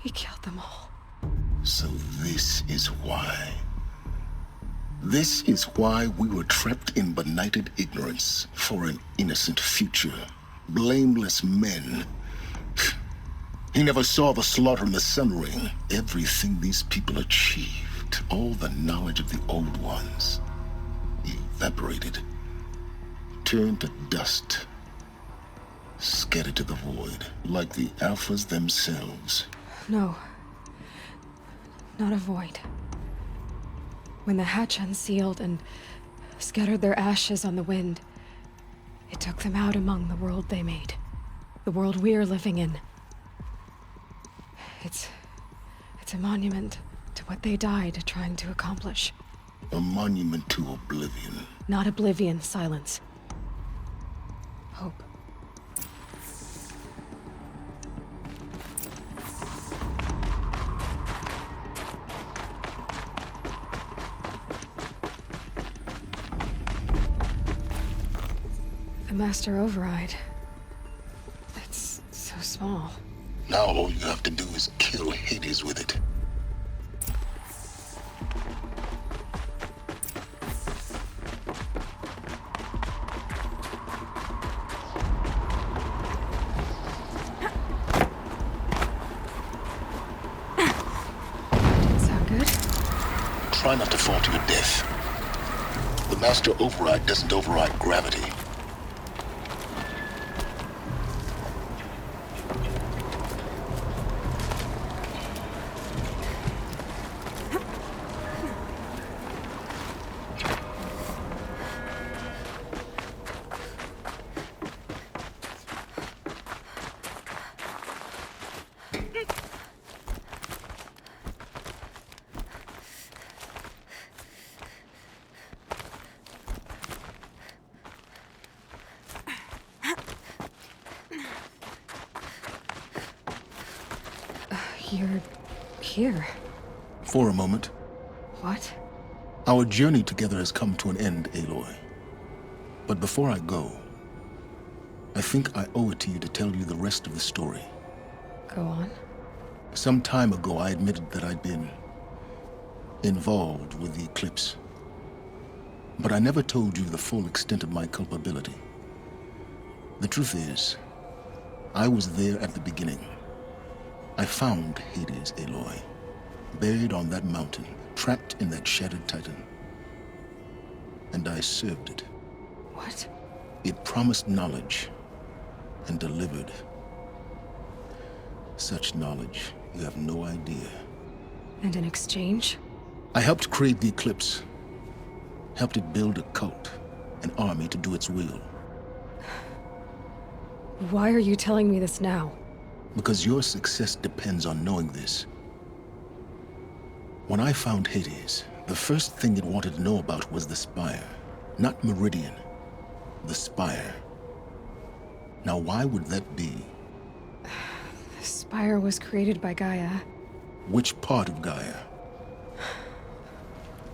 He killed them all. So this is why. This is why we were trapped in benighted ignorance for an innocent future. Blameless men. He never saw the slaughter in the Sun Ring. Everything these people achieved, all the knowledge of the old ones, evaporated, turned to dust, scattered to the void, like the Alphas themselves. No. Not a void. When the hatch unsealed and scattered their ashes on the wind, it took them out among the world they made. The world we're living in. It's a monument to what they died trying to accomplish. A monument to oblivion. Not oblivion, Silence. Hope. The Master Override. It's so small. Now all you have to do is kill Hades with it. Sound good? Try not to fall to your death. The Master Override doesn't override gravity. You're here. For a moment, What? our journey together has come to an end, Aloy. But before I go, I think I owe it to you to tell you the rest of the story. Go on. Some time ago, I admitted that I'd been involved with the Eclipse. But I never told you the full extent of my culpability. The truth is, I was there at the beginning. I found Hades, Aloy, buried on that mountain, trapped in that shattered titan. And I served it. What? It promised knowledge and delivered. Such knowledge, you have no idea. And in exchange? I helped create the Eclipse. Helped it build a cult, an army to do its will. Why are you telling me this now? Because your success depends on knowing this. When I found Hades, the first thing it wanted to know about was the Spire. Not Meridian. The Spire. Now why would that be? The Spire was created by Gaia. Which part of Gaia?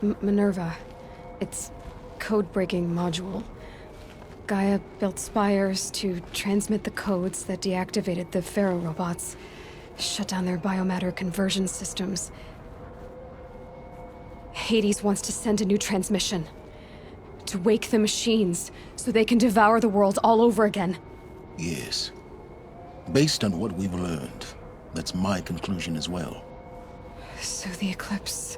Minerva. Its code-breaking module. Gaia built spires to transmit the codes that deactivated the Pharaoh robots, shut down their biomatter conversion systems. Hades wants to send a new transmission. To wake the machines, so they can devour the world all over again. Yes. Based on what we've learned, that's my conclusion as well. So the Eclipse,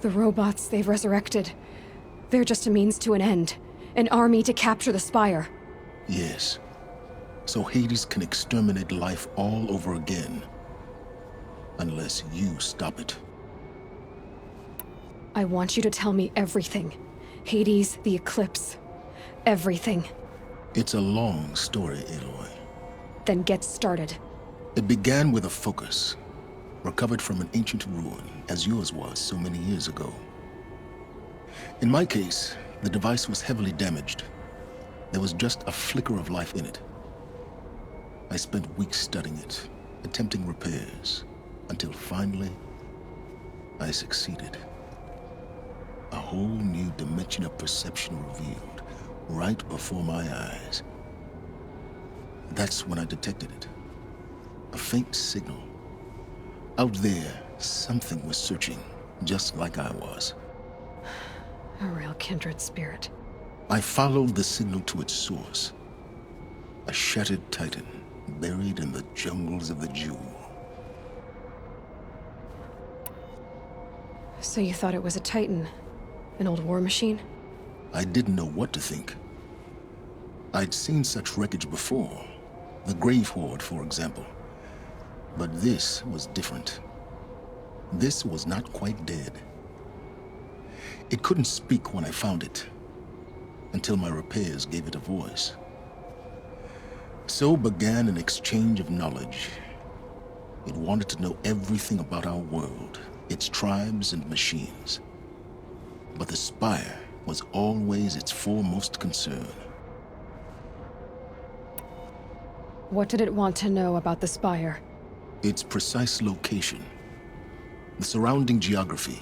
the robots they've resurrected, they're just a means to an end. An army to capture the Spire. Yes. So Hades can exterminate life all over again. Unless you stop it. I want you to tell me everything. Hades, the Eclipse. Everything. It's a long story, Aloy. Then get started. It began with a focus. Recovered from an ancient ruin, as yours was so many years ago. In my case, the device was heavily damaged. There was just a flicker of life in it. I spent weeks studying it, attempting repairs, until finally, I succeeded. A whole new dimension of perception revealed, right before my eyes. That's when I detected it. A faint signal. Out there, something was searching, just like I was. A real kindred spirit. I followed the signal to its source. A shattered titan, buried in the jungles of the Jewel. So you thought it was a Titan? An old war machine? I didn't know what to think. I'd seen such wreckage before. The Grave Horde, for example. But this was different. This was not quite dead. It couldn't speak when I found it, until my repairs gave it a voice. So began an exchange of knowledge. It wanted to know everything about our world, its tribes and machines. But the Spire was always its foremost concern. What did it want to know about the Spire? Its precise location, the surrounding geography,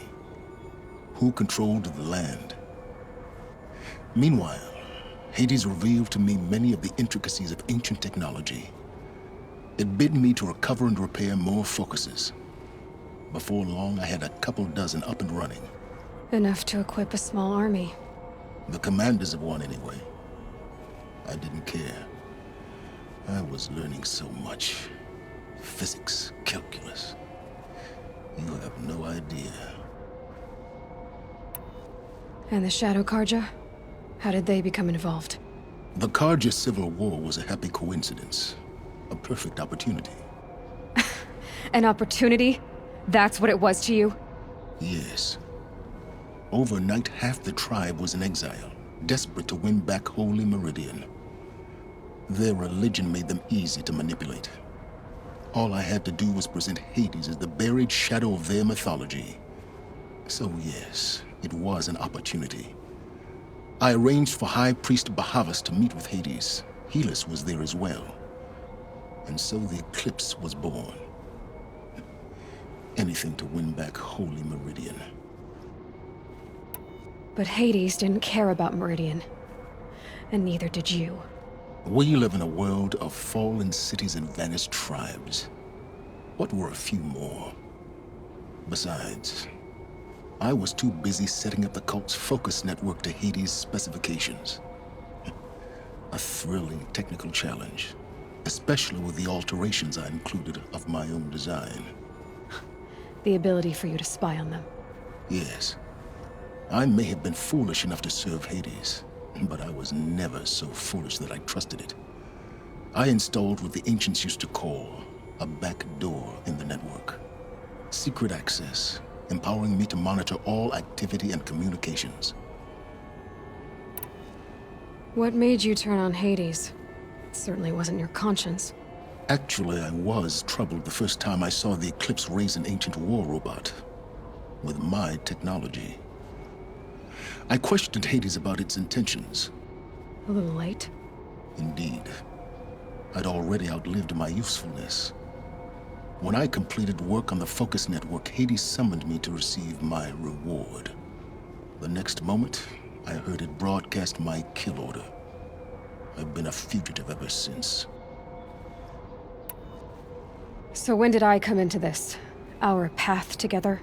who controlled the land. Meanwhile, Hades revealed to me many of the intricacies of ancient technology. It bid me to recover and repair more focuses. Before long, I had a couple dozen up and running. Enough to equip a small army. The commanders of one, anyway. I didn't care. I was learning so much. Physics, calculus. You have no idea. And the Shadow Carja? How did they become involved? The Carja Civil War was a happy coincidence. A perfect opportunity. An opportunity? That's what it was to you? Yes. Overnight, half the tribe was in exile, desperate to win back Holy Meridian. Their religion made them easy to manipulate. All I had to do was present Hades as the buried shadow of their mythology. So yes, it was an opportunity. I arranged for High Priest Bahavas to meet with Hades. Helis was there as well. And so the Eclipse was born. Anything to win back Holy Meridian. But Hades didn't care about Meridian. And neither did you. We live in a world of fallen cities and vanished tribes. What were a few more? Besides, I was too busy setting up the cult's focus network to Hades' specifications. A thrilling technical challenge, especially with the alterations I included of my own design. The ability for you to spy on them. Yes. I may have been foolish enough to serve Hades, but I was never so foolish that I trusted it. I installed what the ancients used to call a back door in the network. Secret access, empowering me to monitor all activity and communications. What made you turn on Hades? It certainly wasn't your conscience. Actually, I was troubled the first time I saw the Eclipse raise an ancient war robot. With my technology. I questioned Hades about its intentions. A little late? Indeed. I'd already outlived my usefulness. When I completed work on the Focus Network, Hades summoned me to receive my reward. The next moment, I heard it broadcast my kill order. I've been a fugitive ever since. So when did I come into this? Our path together?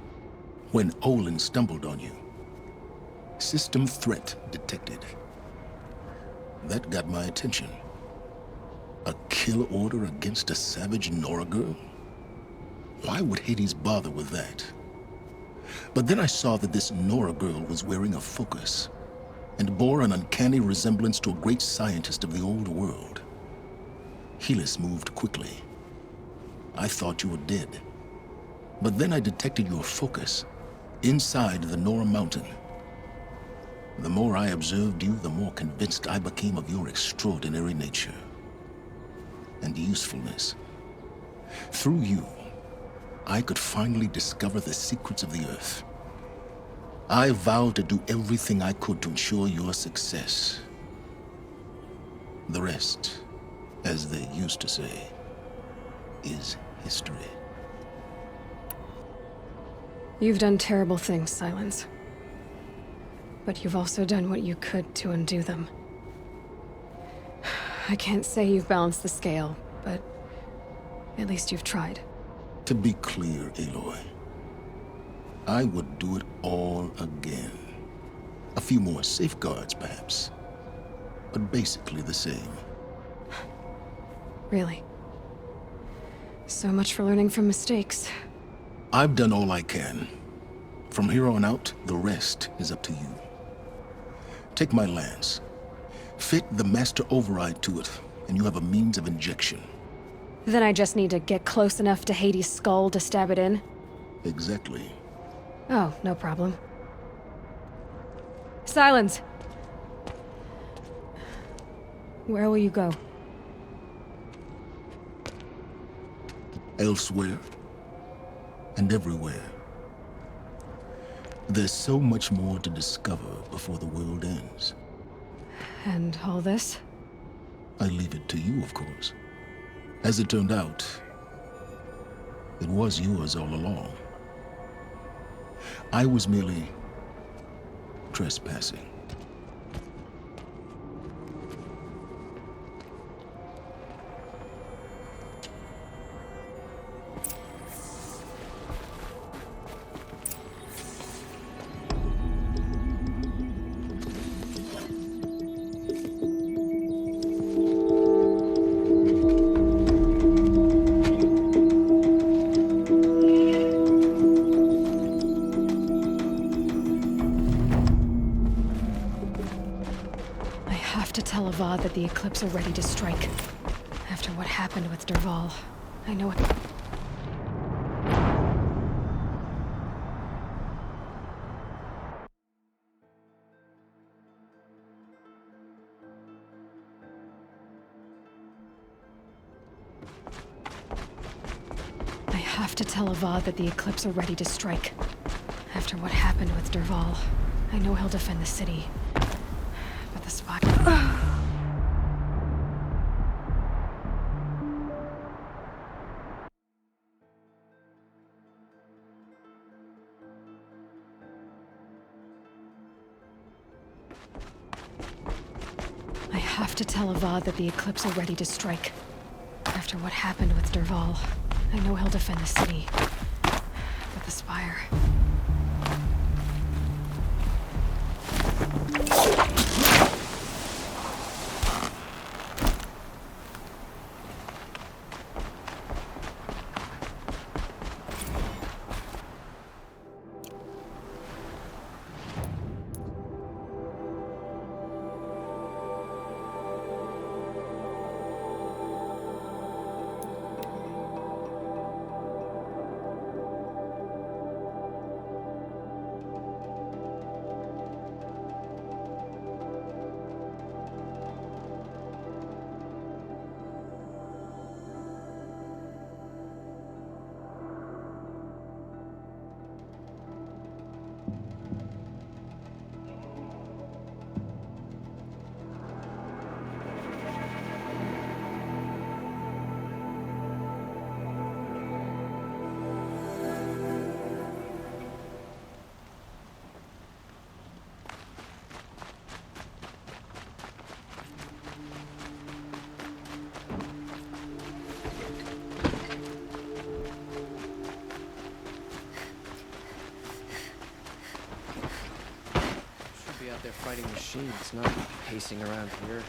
When Olin stumbled on you. System threat detected. That got my attention. A kill order against a savage Nora girl? Why would Hades bother with that? But then I saw that this Nora girl was wearing a focus, and bore an uncanny resemblance to a great scientist of the old world. Helis moved quickly. I thought you were dead. But then I detected your focus, inside the Nora Mountain. The more I observed you, the more convinced I became of your extraordinary nature and usefulness. Through you, I could finally discover the secrets of the Earth. I vowed to do everything I could to ensure your success. The rest, as they used to say, is history. You've done terrible things, Silence. But you've also done what you could to undo them. I can't say you've balanced the scale, but at least you've tried. To be clear, Aloy, I would do it all again. A few more safeguards, perhaps, but basically the same. Really? So much for learning from mistakes. I've done all I can. From here on out, the rest is up to you. Take my lance. Fit the Master Override to it, and you have a means of injection. Then I just need to get close enough to Hades' skull to stab it in? Exactly. Oh, no problem. Silence! Where will you go? Elsewhere and everywhere. There's so much more to discover before the world ends. And all this? I leave it to you, of course. As it turned out, it was yours all along. I was merely trespassing. Tell Avad that the Eclipse are ready to strike. After what happened with Dervahl, I know it. I have to tell Avad that the Eclipse are ready to strike. After what happened with Dervahl, I know he'll defend the city. But the spot... I have to tell Avad that the Eclipse are ready to strike. After what happened with Dervahl, I know he'll defend the city. But the Spire... Out there fighting machines, not pacing around here.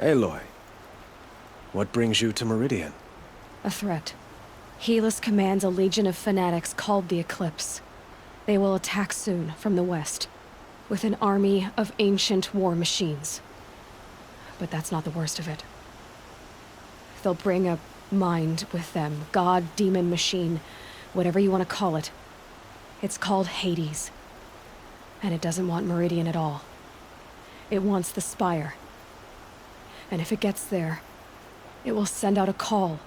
Aloy, what brings you to Meridian? A threat. Helis commands a legion of fanatics called the Eclipse. They will attack soon from the west, with an army of ancient war machines. But that's not the worst of it. They'll bring a mind with them, god, demon, machine, whatever you want to call it. It's called Hades. And it doesn't want Meridian at all. It wants the Spire. And if it gets there, it will send out a call,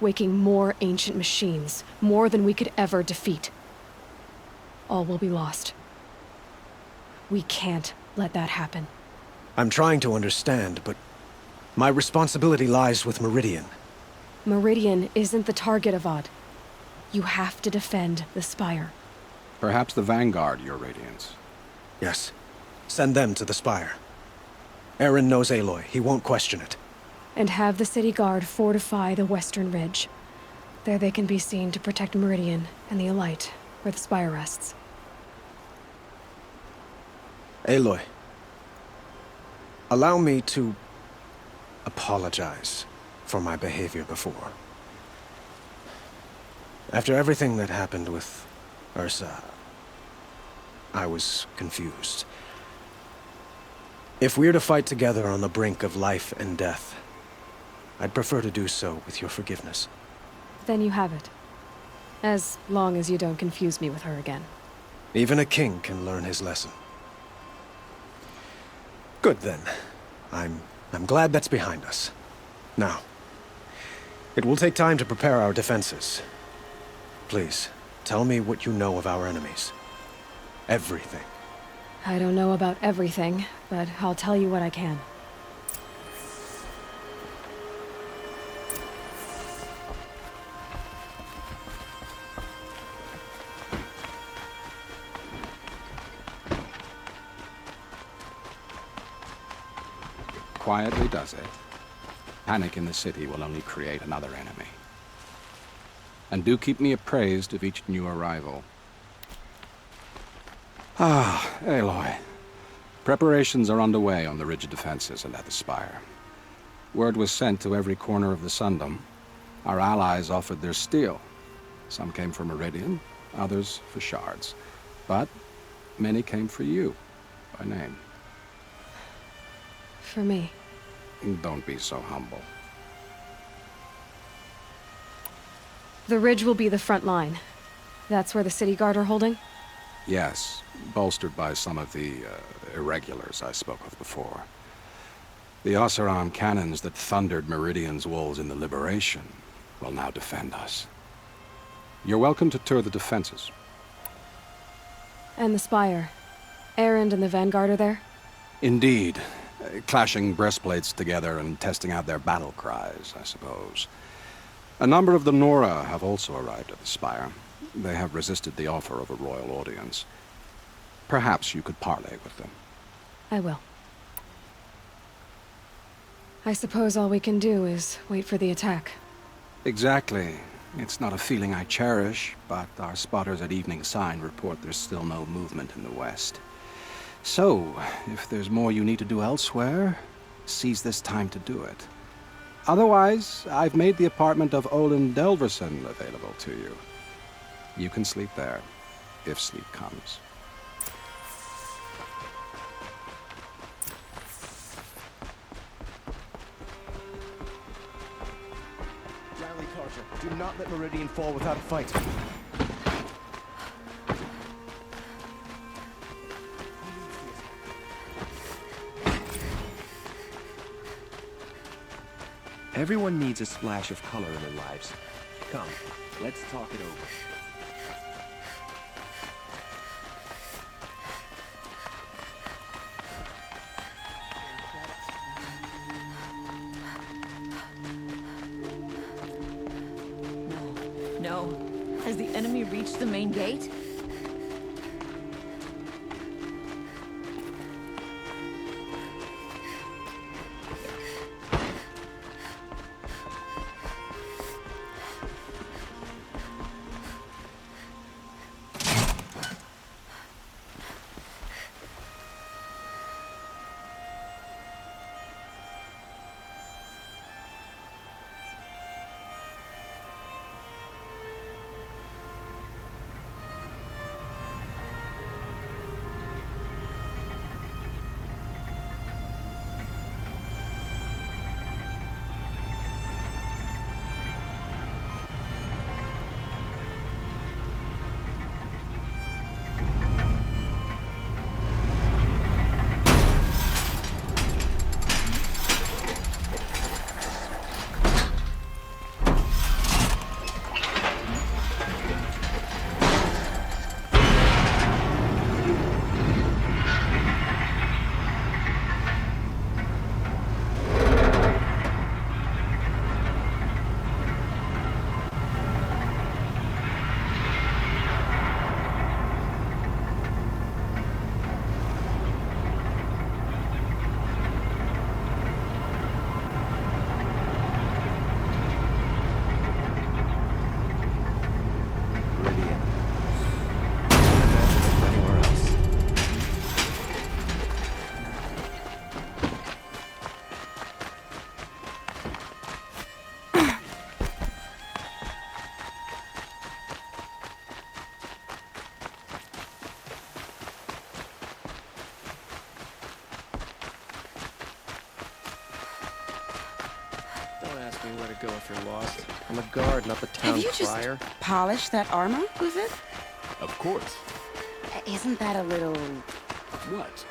waking more ancient machines, more than we could ever defeat. All will be lost. We can't let that happen. I'm trying to understand, but my responsibility lies with Meridian. Meridian isn't the target, Avad. You have to defend the Spire. Perhaps the Vanguard, Your Radiance. Yes. Send them to the Spire. Eren knows Aloy. He won't question it. And have the city guard fortify the western ridge. There they can be seen to protect Meridian and the Elite, where the Spire rests. Aloy, allow me to apologize for my behavior before. After everything that happened with Ursa, I was confused. If we're to fight together on the brink of life and death, I'd prefer to do so with your forgiveness. Then you have it. As long as you don't confuse me with her again. Even a king can learn his lesson. Good then. I'm glad that's behind us. Now, it will take time to prepare our defenses. Please, tell me what you know of our enemies. Everything. I don't know about everything, but I'll tell you what I can. Quietly does it. Panic in the city will only create another enemy. And do keep me appraised of each new arrival. Ah, Aloy. Preparations are underway on the ridge defenses and at the Spire. Word was sent to every corner of the Sundom. Our allies offered their steel. Some came for Meridian, others for shards. But many came for you, by name. For me. Don't be so humble. The ridge will be the front line. That's where the city guard are holding? Yes, bolstered by some of the irregulars I spoke of before. The Oseram cannons that thundered Meridian's walls in the Liberation will now defend us. You're welcome to tour the defenses. And the Spire. Erend and the Vanguard are there? Indeed. Clashing breastplates together and testing out their battle cries, I suppose. A number of the Nora have also arrived at the Spire. They have resisted the offer of a royal audience. Perhaps you could parley with them. I will. I suppose all we can do is wait for the attack. Exactly. It's not a feeling I cherish, but our spotters at Evening Sign report there's still no movement in the west. So, if there's more you need to do elsewhere, seize this time to do it. Otherwise, I've made the apartment of Olin Delverson available to you. You can sleep there, if sleep comes. Rally, Carter. Do not let Meridian fall without a fight. Everyone needs a splash of color in their lives. Come, let's talk it over. No. Has the enemy reached the main gate? to go if you're lost. I'm a guard, not the town Have you crier. just polished that armor, Uther? Of course. Isn't that a little... What?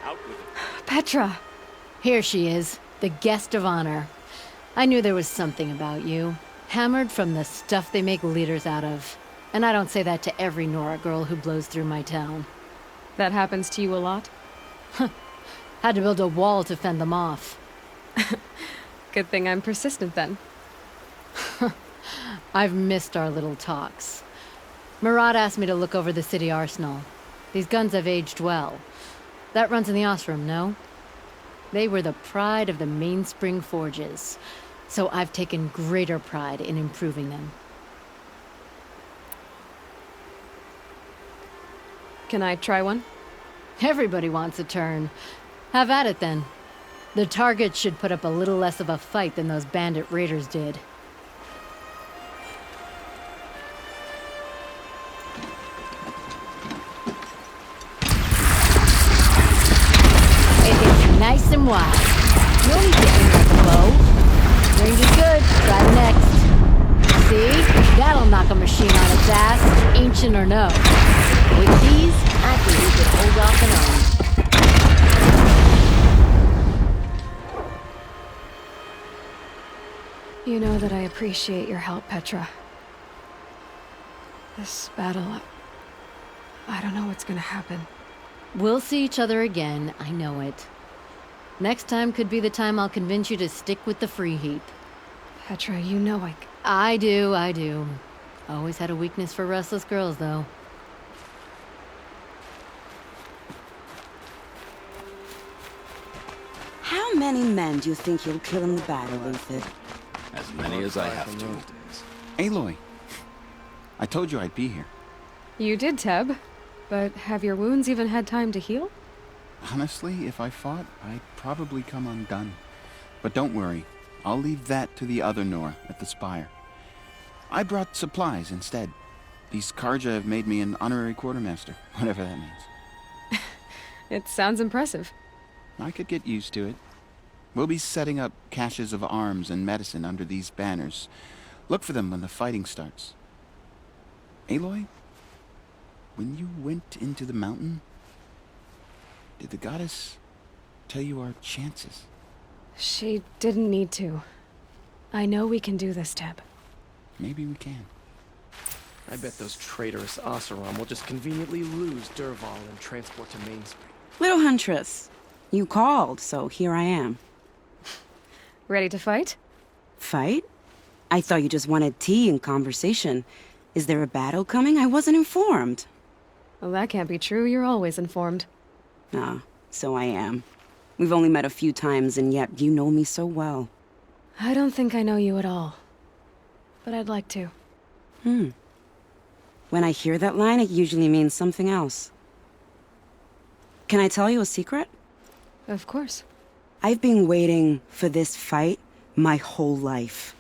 Out with it. Petra! Here she is, the guest of honor. I knew there was something about you. Hammered from the stuff they make leaders out of. And I don't say that to every Nora girl who blows through my town. That happens to you a lot? Had to build a wall to fend them off. Good thing I'm persistent then. I've missed our little talks. Marat asked me to look over the city arsenal. These guns have aged well. That runs in the Osram, no? They were the pride of the Mainspring Forges, so I've taken greater pride in improving them. Can I try one? Everybody wants a turn. Have at it then. The targets should put up a little less of a fight than those bandit raiders did. It hits nice and wide. No need to aim at the bow. Range is good. Try next. See? That'll knock a machine on its ass, ancient or no. With these, I think we could hold off and on. You know that I appreciate your help, Petra. This battle, I don't know what's gonna happen. We'll see each other again, I know it. Next time could be the time I'll convince you to stick with the free heap. Petra, you know I do. Always had a weakness for restless girls, though. How many men do you think you'll kill in the battle, Uther? As many as I have to. Aloy, I told you I'd be here. You did, Teb. But have your wounds even had time to heal? Honestly, if I fought, I'd probably come undone. But don't worry, I'll leave that to the other Nora at the Spire. I brought supplies instead. These Karja have made me an honorary quartermaster, whatever that means. It sounds impressive. I could get used to it. We'll be setting up caches of arms and medicine under these banners. Look for them when the fighting starts. Aloy, when you went into the mountain, did the goddess tell you our chances? She didn't need to. I know we can do this, Teb. Maybe we can. I bet those traitorous Oseram will just conveniently lose Dervahl and transport to Mainspring. Little Huntress, you called, so here I am. Ready to fight? Fight? I thought you just wanted tea and conversation. Is there a battle coming? I wasn't informed. Well, that can't be true. You're always informed. Ah, so I am. We've only met a few times, and yet you know me so well. I don't think I know you at all. But I'd like to. When I hear that line, it usually means something else. Can I tell you a secret? Of course. I've been waiting for this fight my whole life.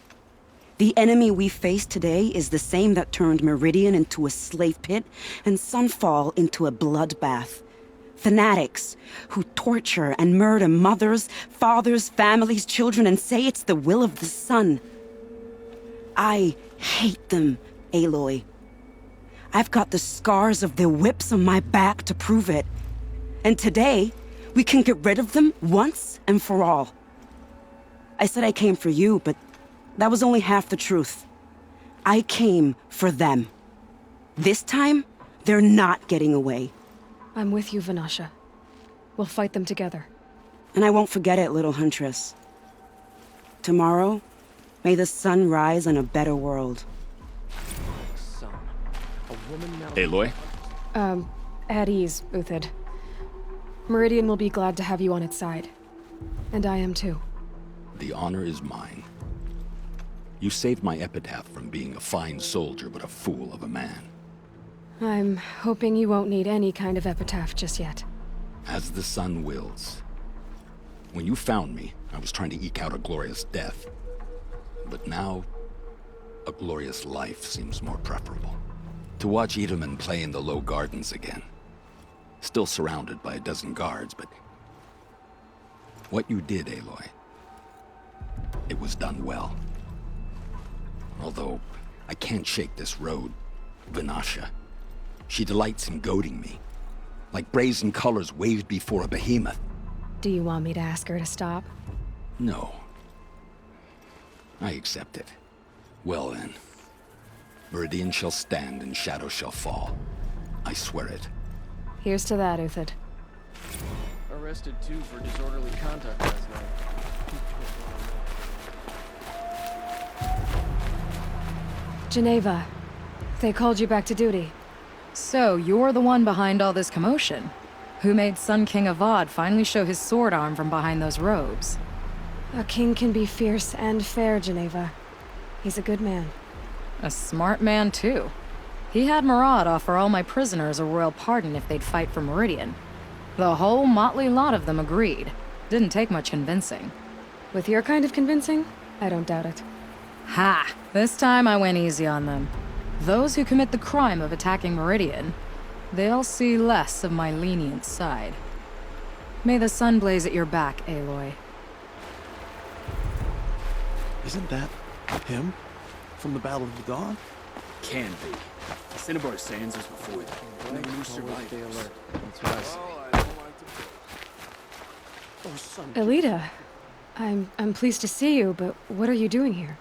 The enemy we face today is the same that turned Meridian into a slave pit and Sunfall into a bloodbath. Fanatics who torture and murder mothers, fathers, families, children, and say it's the will of the sun. I hate them, Aloy. I've got the scars of their whips on my back to prove it. And today, we can get rid of them once and for all. I said I came for you, but that was only half the truth. I came for them. This time, they're not getting away. I'm with you, Vanasha. We'll fight them together. And I won't forget it, little Huntress. Tomorrow, may the sun rise in a better world. Son, a woman now. Aloy? At ease, Uthid. Meridian will be glad to have you on its side. And I am too. The honor is mine. You saved my epitaph from being a fine soldier but a fool of a man. I'm hoping you won't need any kind of epitaph just yet. As the sun wills. When you found me, I was trying to eke out a glorious death. But now, a glorious life seems more preferable. To watch Edelman play in the Low Gardens again. Still surrounded by a dozen guards, but... what you did, Aloy, it was done well. Although, I can't shake this road, Vinasha. She delights in goading me, like brazen colors waved before a behemoth. Do you want me to ask her to stop? No. I accept it. Well then. Meridian shall stand and shadow shall fall. I swear it. Here's to that, Uthid. Arrested too for disorderly conduct last night. Geneva, they called you back to duty. So, you're the one behind all this commotion? Who made Sun King Avad finally show his sword arm from behind those robes? A king can be fierce and fair, Geneva. He's a good man. A smart man, too. He had Murad offer all my prisoners a royal pardon if they'd fight for Meridian. The whole motley lot of them agreed. Didn't take much convincing. With your kind of convincing, I don't doubt it. Ha! This time I went easy on them. Those who commit the crime of attacking Meridian, they'll see less of my lenient side. May the sun blaze at your back, Aloy. Isn't that him? From the Battle of the Dawn? Can be. Cinnabar Sands is before them. No new survivors. That's what I say. Elita, I'm pleased to see you, but what are you doing here?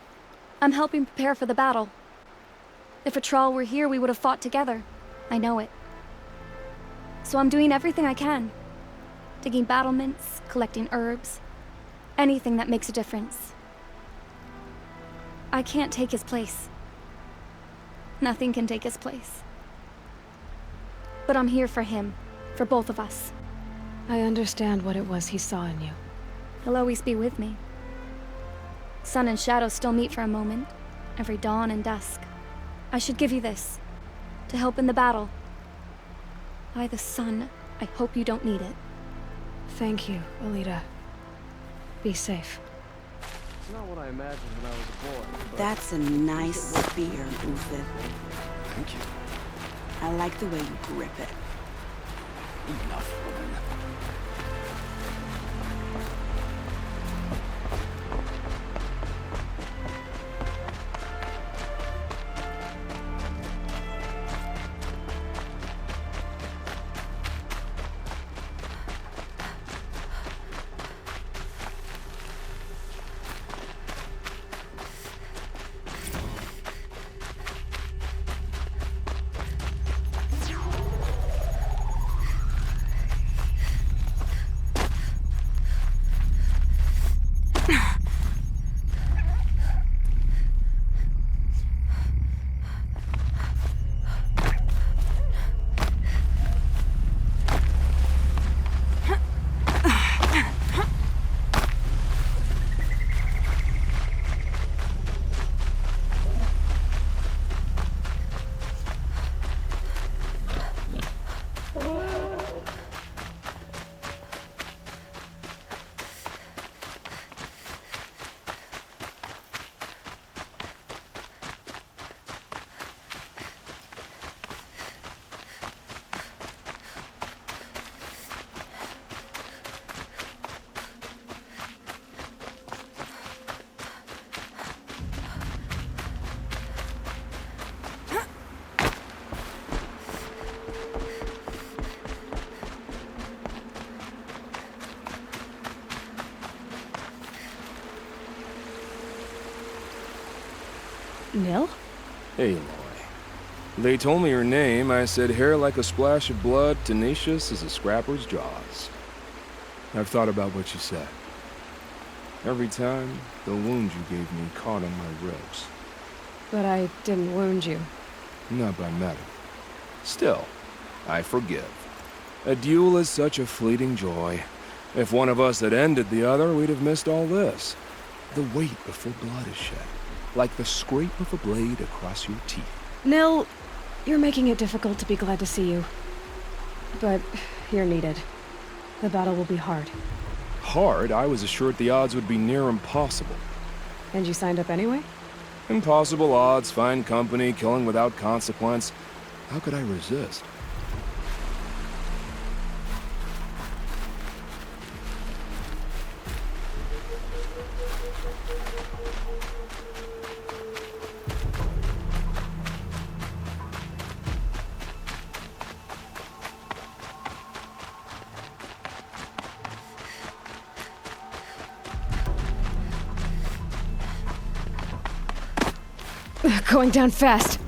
I'm helping prepare for the battle. If Atral were here, we would have fought together. I know it. So I'm doing everything I can. Digging battlements, collecting herbs. Anything that makes a difference. I can't take his place. Nothing can take his place. But I'm here for him. For both of us. I understand what it was he saw in you. He'll always be with me. Sun and shadow still meet for a moment. Every dawn and dusk. I should give you this. To help in the battle. By the sun, I hope you don't need it. Thank you, Elita. Be safe. It's not what I imagined when I was a boy. But That's a nice spear, Uthid. Thank you. I like the way you grip it. Enough, woman. Nil? Aloy. They told me your name. I said hair like a splash of blood, tenacious as a scrapper's jaws. I've thought about what you said. Every time, the wound you gave me caught on my ribs. But I didn't wound you. Not by metal. Still, I forgive. A duel is such a fleeting joy. If one of us had ended the other, we'd have missed all this. The wait before blood is shed. Like the scrape of a blade across your teeth. Nil, you're making it difficult to be glad to see you. But you're needed. The battle will be hard. Hard? I was assured the odds would be near impossible. And you signed up anyway? Impossible odds, fine company, killing without consequence. How could I resist? Going down fast.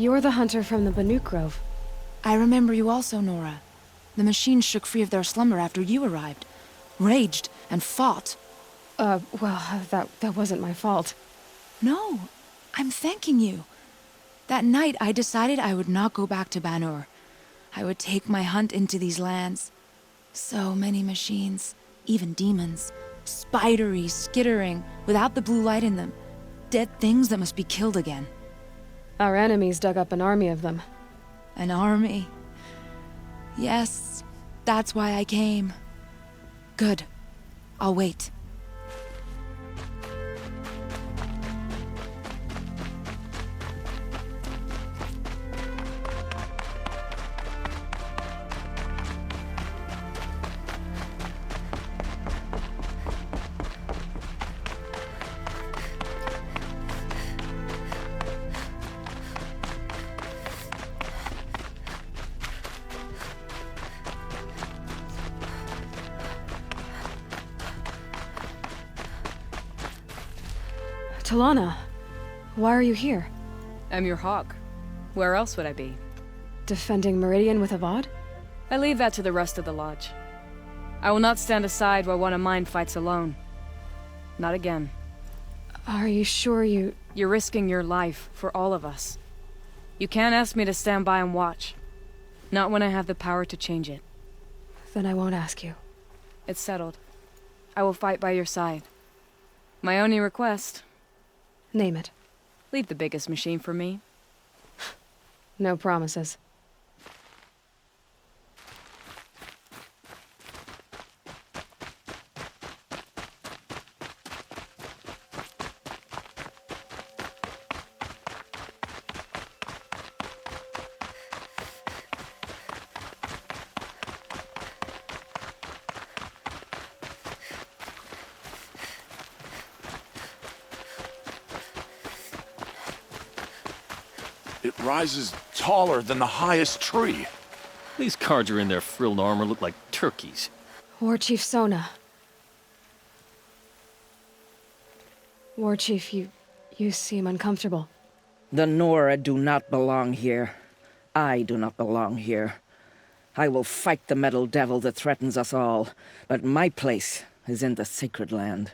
You're the hunter from the Banuk Grove. I remember you also, Nora. The machines shook free of their slumber after you arrived. Raged and fought. Well, that wasn't my fault. No, I'm thanking you. That night, I decided I would not go back to Banur. I would take my hunt into these lands. So many machines, even demons. Spidery, skittering, without the blue light in them. Dead things that must be killed again. Our enemies dug up an army of them. An army? Yes, that's why I came. Good. I'll wait. Talana, why are you here? I'm your hawk. Where else would I be? Defending Meridian with Avad? I leave that to the rest of the Lodge. I will not stand aside while one of mine fights alone. Not again. Are you sure you... You're risking your life for all of us. You can't ask me to stand by and watch. Not when I have the power to change it. Then I won't ask you. It's settled. I will fight by your side. My only request... Name it. Leave the biggest machine for me. No promises. It rises taller than the highest tree. These Carja in their frilled armor look like turkeys. War Chief Sona. War Chief, you seem uncomfortable. The Nora do not belong here. I do not belong here. I will fight the metal devil that threatens us all, but my place is in the sacred land.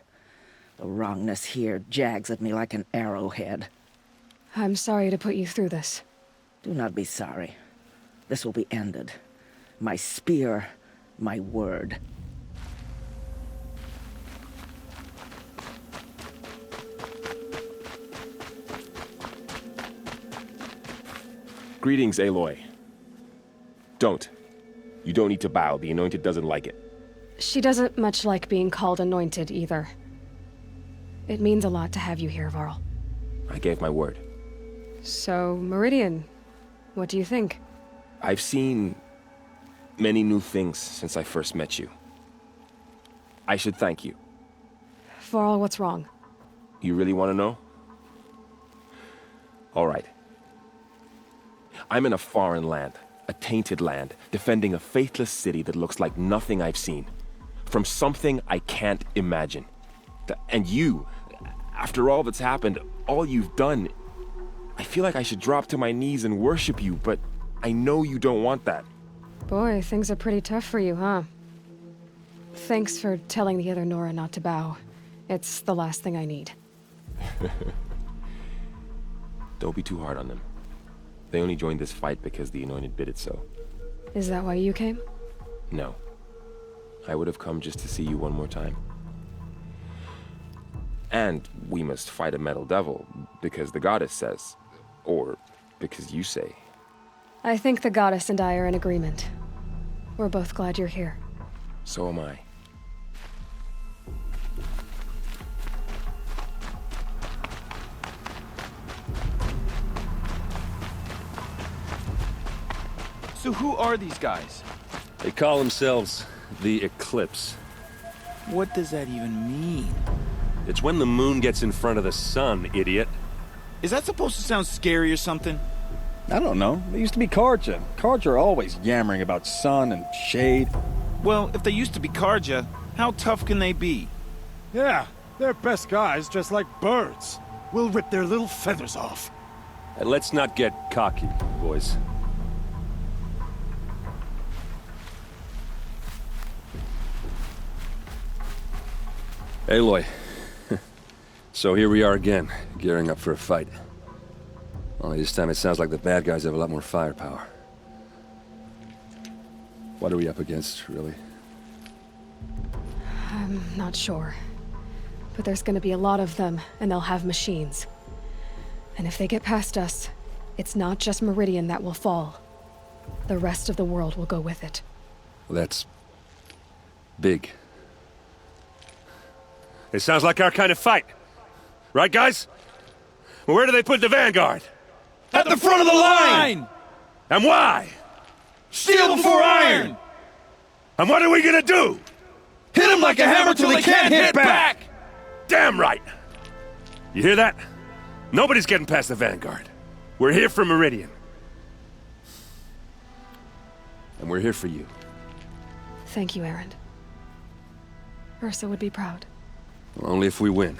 The wrongness here jags at me like an arrowhead. I'm sorry to put you through this. Do not be sorry. This will be ended. My spear, my word. Greetings, Aloy. Don't. You don't need to bow. The Anointed doesn't like it. She doesn't much like being called Anointed, either. It means a lot to have you here, Varl. I gave my word. So, Meridian, what do you think? I've seen many new things since I first met you. I should thank you. Varl, what's wrong? You really want to know? All right. I'm in a foreign land, a tainted land, defending a faithless city that looks like nothing I've seen. From something I can't imagine. And you, after all that's happened, all you've done, I feel like I should drop to my knees and worship you, but I know you don't want that. Boy, things are pretty tough for you, huh? Thanks for telling the other Nora not to bow. It's the last thing I need. Don't be too hard on them. They only joined this fight because the Anointed bid it so. Is that why you came? No. I would have come just to see you one more time. And we must fight a metal devil, because the goddess says. Or because you say. I think the goddess and I are in agreement. We're both glad you're here. So am I. So who are these guys? They call themselves the Eclipse. What does that even mean? It's when the moon gets in front of the sun, idiot. Is that supposed to sound scary or something? I don't know. They used to be Carja. Carja are always yammering about sun and shade. Well, if they used to be Carja, how tough can they be? Yeah, they're best guys just like birds. We'll rip their little feathers off. And let's not get cocky, boys. Aloy. So here we are again, gearing up for a fight. Only this time it sounds like the bad guys have a lot more firepower. What are we up against, really? I'm not sure. But there's gonna be a lot of them, and they'll have machines. And if they get past us, it's not just Meridian that will fall. The rest of the world will go with it. Well, that's big. It sounds like our kind of fight. Right, guys? Well, where do they put the Vanguard? At the front of the line! And why? Steel before iron! And what are we gonna do? Hit them like a hammer till they can't hit back! Damn right! You hear that? Nobody's getting past the Vanguard. We're here for Meridian. And we're here for you. Thank you, Erend. Ursa would be proud. Well, only if we win.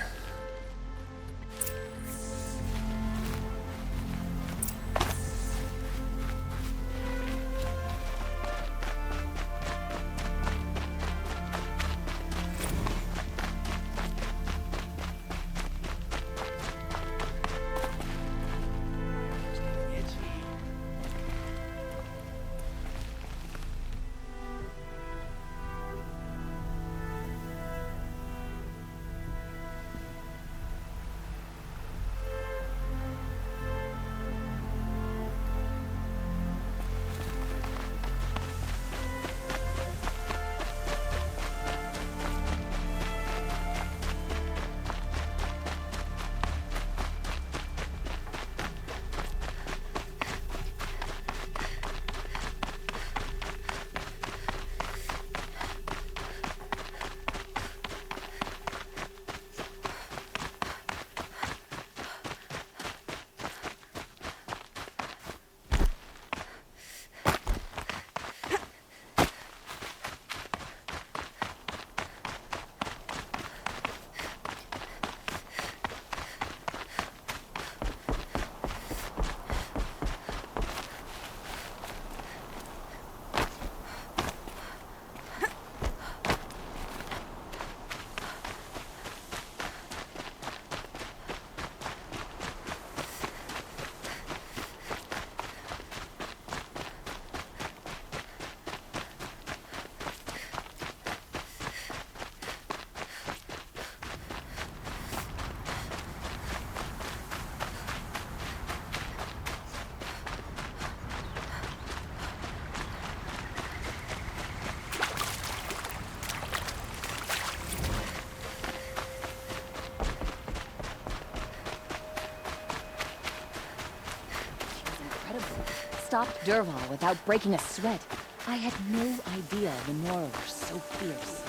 Stopped Dervahl without breaking a sweat. I had no idea the Nora were so fierce.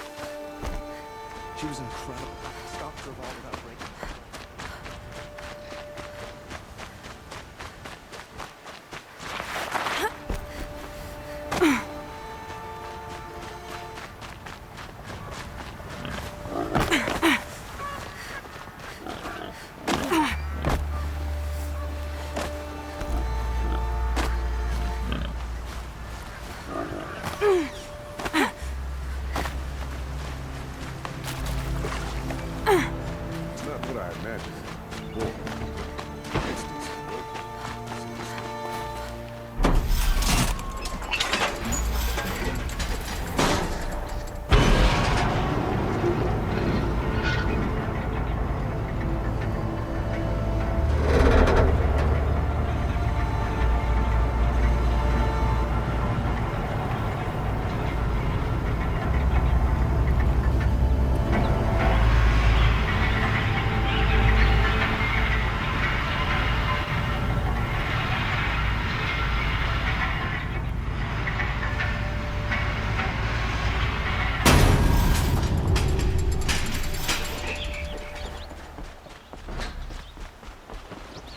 She was incredible. Stopped Dervahl without breaking.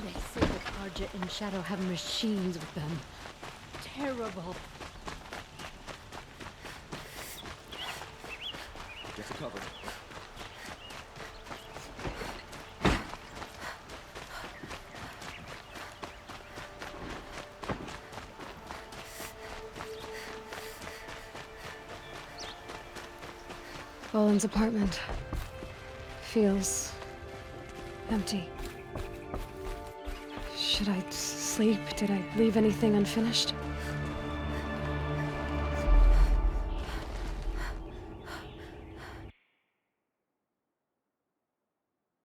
They say that Arja and Shadow have machines with them. Terrible. Get to cover. Boland's apartment feels empty. Should I sleep? Did I leave anything unfinished?